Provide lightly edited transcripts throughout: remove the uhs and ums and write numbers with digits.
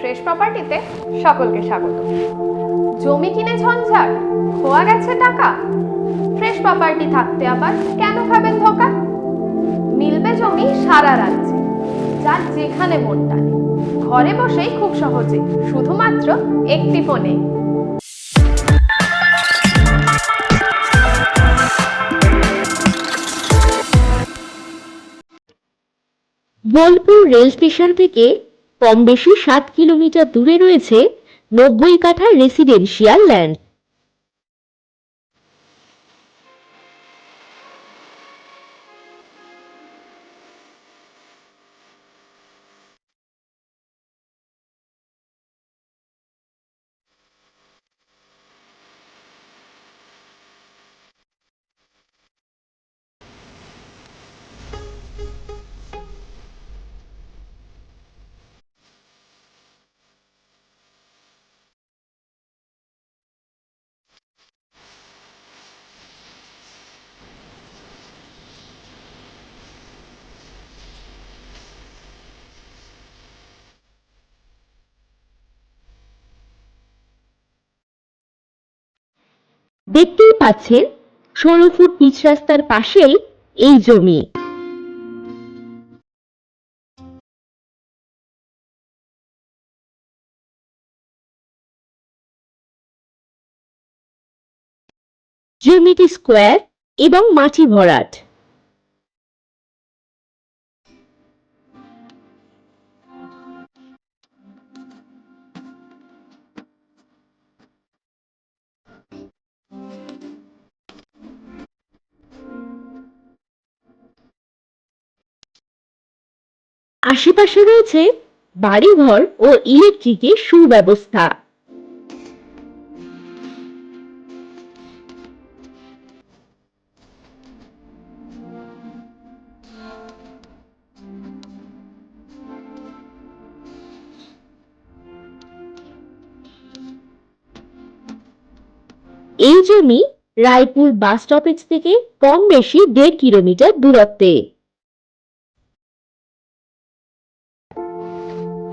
Fresh প্রপার্টিতে সকলকে স্বাগত। জমি কিনে ঝঞ্ঝাট, খোয়া গেছে টাকা, ফ্রেশ প্রপার্টি থাকতে আবার কেন খাবেন ধোকা? মিলবে জমি সারা রাজ্যে, যার যেখানে মন টানে, ঘরে বসেই খুব সহজে, শুধুমাত্র একটি ফোনে। বোলপুর রেল স্টেশন থেকে কম বেশি 7 কিলোমিটার দূরে রয়েছে 90 কাঠা রেসিডেন্সিয়াল ল্যান্ড। দেখতেই পাচ্ছেন 16 ফুট পিচ রাস্তার পাশেই এই জমি। জমিটি স্কোয়ার এবং মাটি ভরাট। আশেপাশে রয়েছে বাড়িঘর ও ইলেকট্রিকের সুব্যবস্থা। এই জমি রায়পুর বাস স্টপেজ থেকে কম বেশি 1.5 কিলোমিটার দূরত্বে।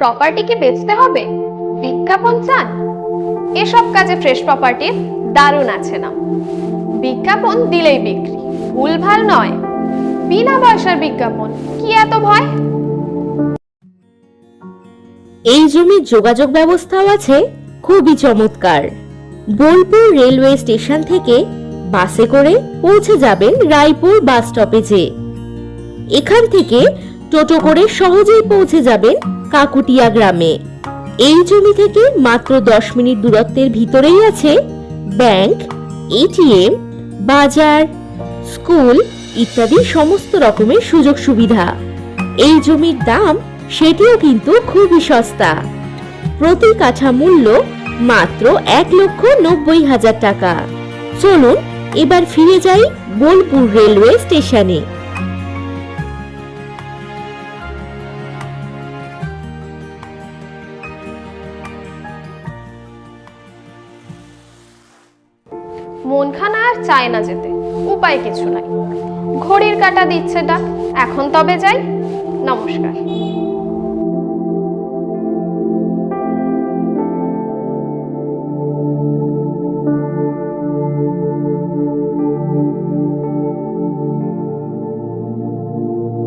প্রপার্টি কি বেচতে হবে, বিজ্ঞাপন চান? এসব কাজে ফ্রেশ প্রপার্টির দারুণ আছে নাম। বিজ্ঞাপন দিলেই বিক্রি, ভুলভাল নয়। বিনা পয়সার বিজ্ঞাপন, কি এত ভয়? এই জমির যোগাযোগ ব্যবস্থাও আছে খুবই চমৎকার। বোলপুর রেলওয়ে স্টেশন থেকে বাসে করে পৌঁছে যাবেন রায়পুর বাস স্টপেজে। এখান থেকে টোটো করে সহজেই পৌঁছে যাবেন কাকুটিয়া গ্রামে। এই জমি থেকে মাত্র 10 মিনিট দূরত্বের ভিতরেই আছে ব্যাংক, এটিএম, বাজার, স্কুল ইত্যাদি সমস্ত রকমের সুযোগ সুবিধা। এই জমির দাম সেটিও কিন্তু খুবই সস্তা। প্রতি কাঠা মূল্য মাত্র 1,90,000 টাকা। চলুন এবার ফিরে যাই বোলপুর রেলওয়ে স্টেশনে। মনখানা আর চায় না যেতে, উপায় কিছু নাই। ঘড়ির কাঁটা দিচ্ছে ডাক, এখন তবে যাই। নমস্কার।